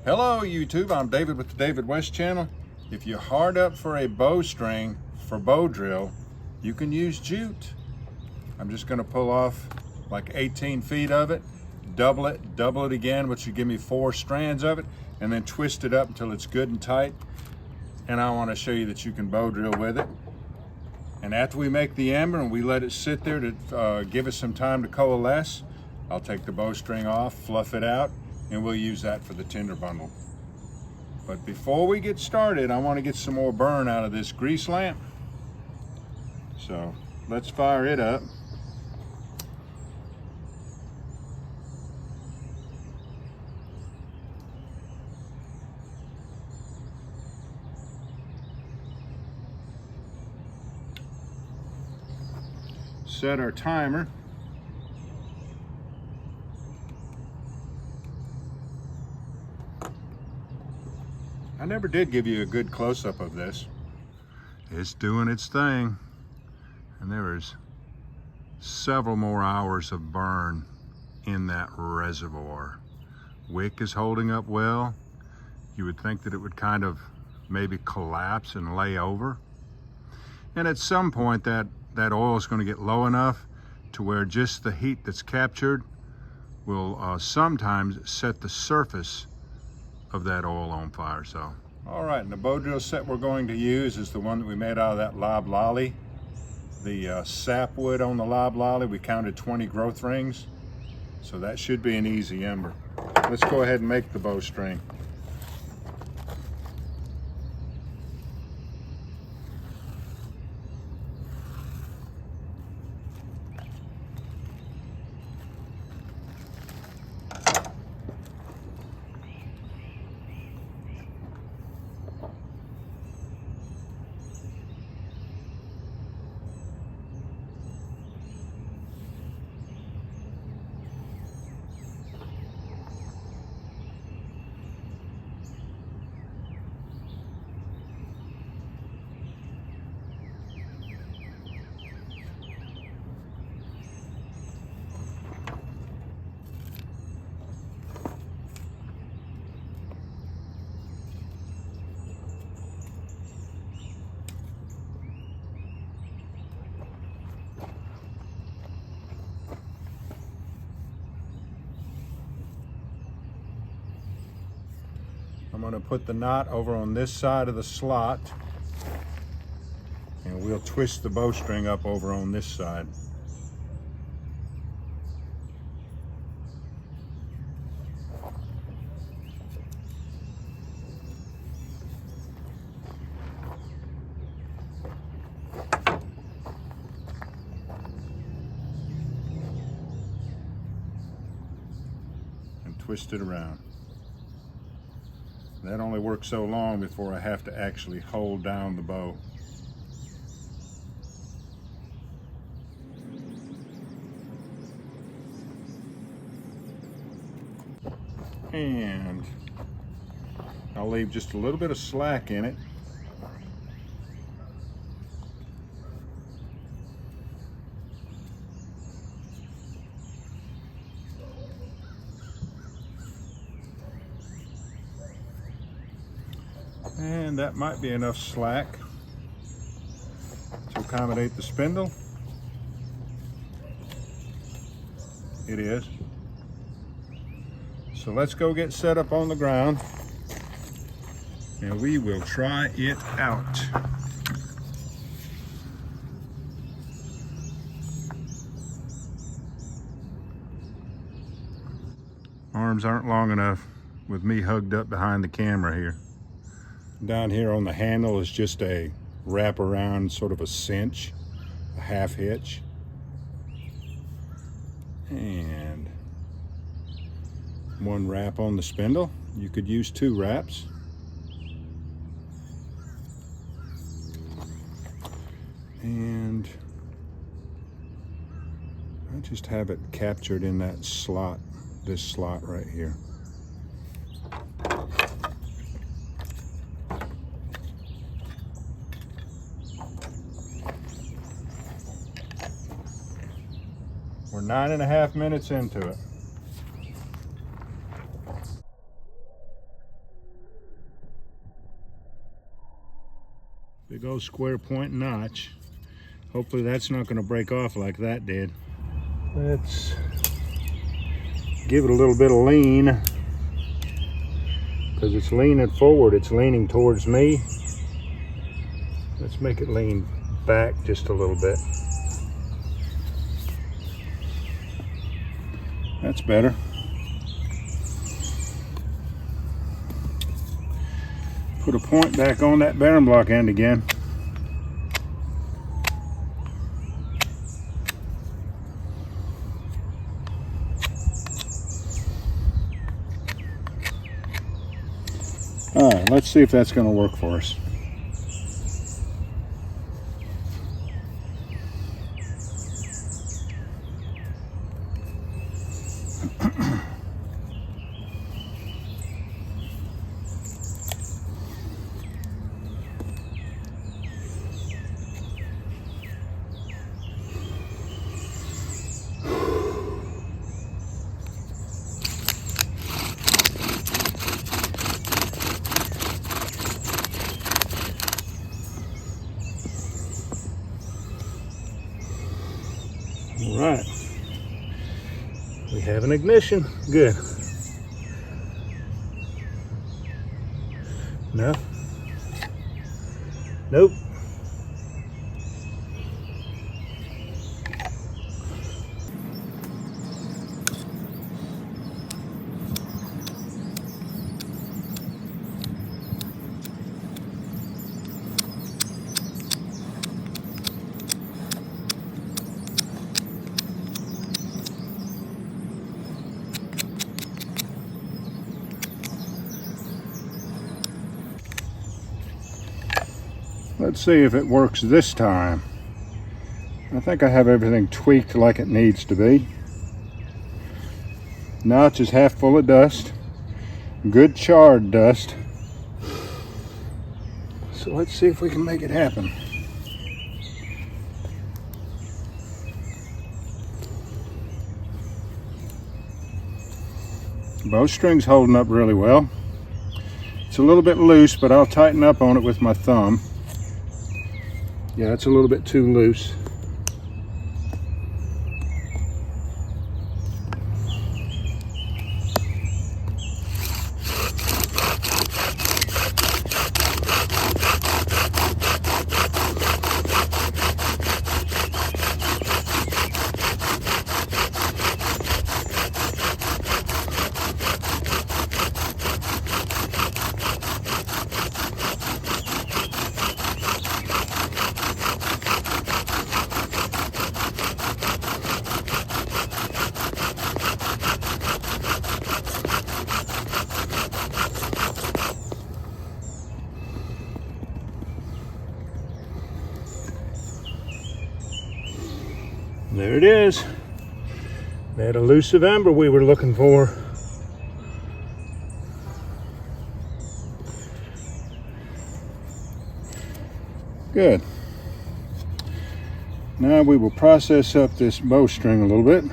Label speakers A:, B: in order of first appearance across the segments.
A: Hello YouTube, I'm David with the David West channel. If you're hard up for a bowstring for bow drill, you can use jute. I'm just going to pull off like 18 feet of it, double it again, which would give me 4 strands of it, and then twist it up until it's good and tight. And I want to show you that you can bow drill with it. And after we make the ember and we let it sit there to give us some time to coalesce, I'll take the bowstring off, fluff it out, and we'll use that for the tinder bundle. But before we get started, I want to get some more burn out of this grease lamp. So let's fire it up. Set our timer. I never did give you a good close-up of this. It's doing its thing, and there is several more hours of burn in that reservoir. Wick is holding up well. You would think that it would kind of maybe collapse and lay over. And at some point that oil is going to get low enough to where just the heat that's captured will sometimes set the surface of that oil on fire. So all right, and the bow drill set we're going to use is the one that we made out of that loblolly, the sapwood on the loblolly. We counted 20 growth rings, so that should be an easy ember. Let's go ahead and make the bowstring. I'm going to put the knot over on this side of the slot, and we'll twist the bowstring up over on this side. And twist it around. That only works so long before I have to actually hold down the bow. And I'll leave just a little bit of slack in it. And that might be enough slack to accommodate the spindle. It is. So let's go get set up on the ground and we will try it out. Arms aren't long enough with me hugged up behind the camera here. Down here on the handle is just a wrap around, sort of a cinch, a half hitch. And one wrap on the spindle. You could use 2 wraps. And I just have it captured in that slot, this slot right here. We're 9.5 minutes into it. Big old square point notch. Hopefully that's not going to break off like that did. Let's give it a little bit of lean, because it's leaning forward. It's leaning towards me. Let's make it lean back just a little bit. That's better. Put a point back on that bearing block end again. All right, let's see if that's going to work for us. All right, we have an ignition. Good. No. Nope. Let's see if it works this time. I think I have everything tweaked like it needs to be. Notch is half full of dust. Good charred dust. So let's see if we can make it happen. Bowstring's holding up really well. It's a little bit loose, but I'll tighten up on it with my thumb. Yeah, it's a little bit too loose. There it is. That elusive ember we were looking for. Good. Now we will process up this bowstring a little bit.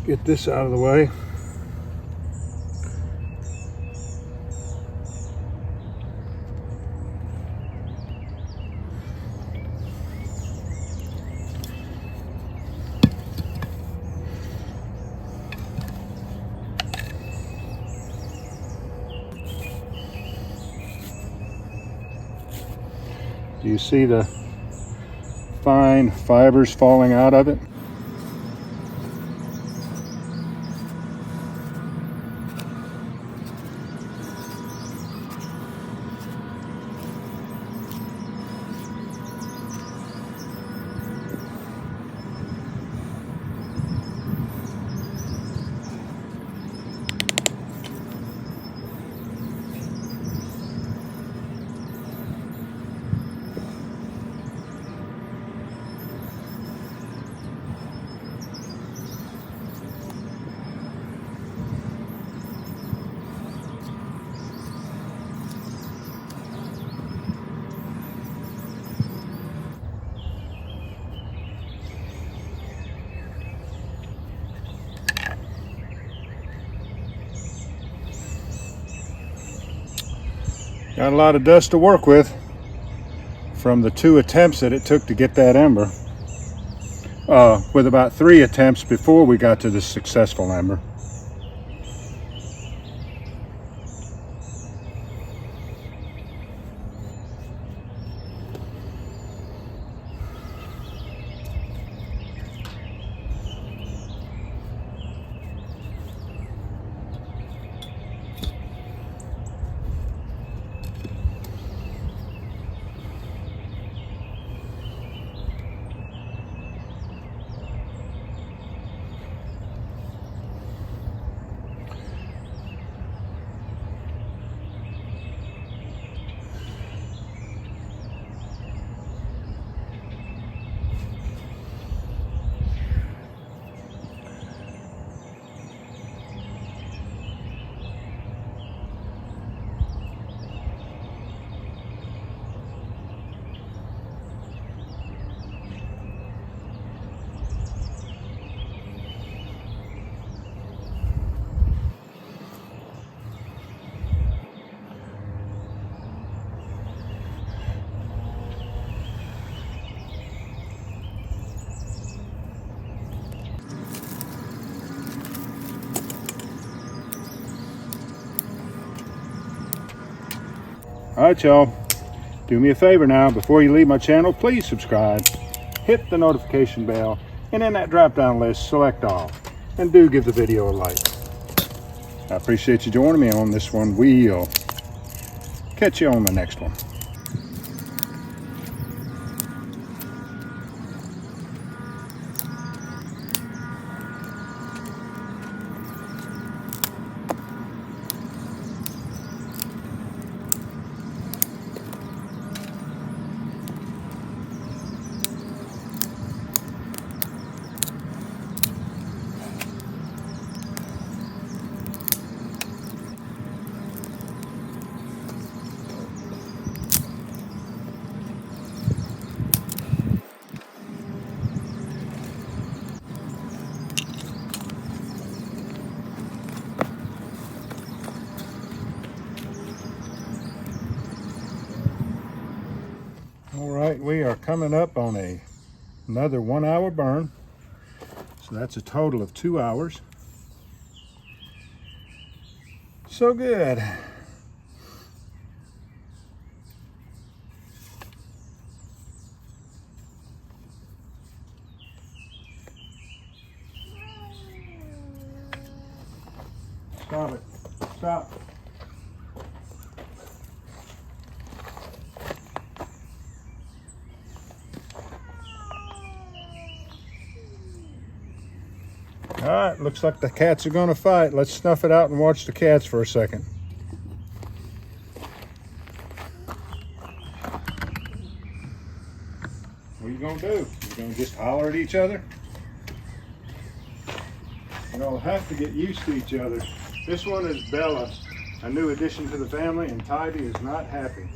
A: Get this out of the way. Do you see the fine fibers falling out of it? Got a lot of dust to work with from the 2 attempts that it took to get that ember. With about 3 attempts before we got to the successful ember. Alright y'all, do me a favor now, before you leave my channel, please subscribe, hit the notification bell, and in that drop down list, select all, and do give the video a like. I appreciate you joining me on this one. We'll catch you on the next one. All right, we are coming up on another 1 hour burn. So that's a total of 2 hours. So good. Stop it. Stop. All right, looks like the cats are gonna fight. Let's snuff it out and watch the cats for a second. What are you gonna do? You gonna just holler at each other? You're gonna have to get used to each other. This one is Bella, a new addition to the family, and Tidy is not happy.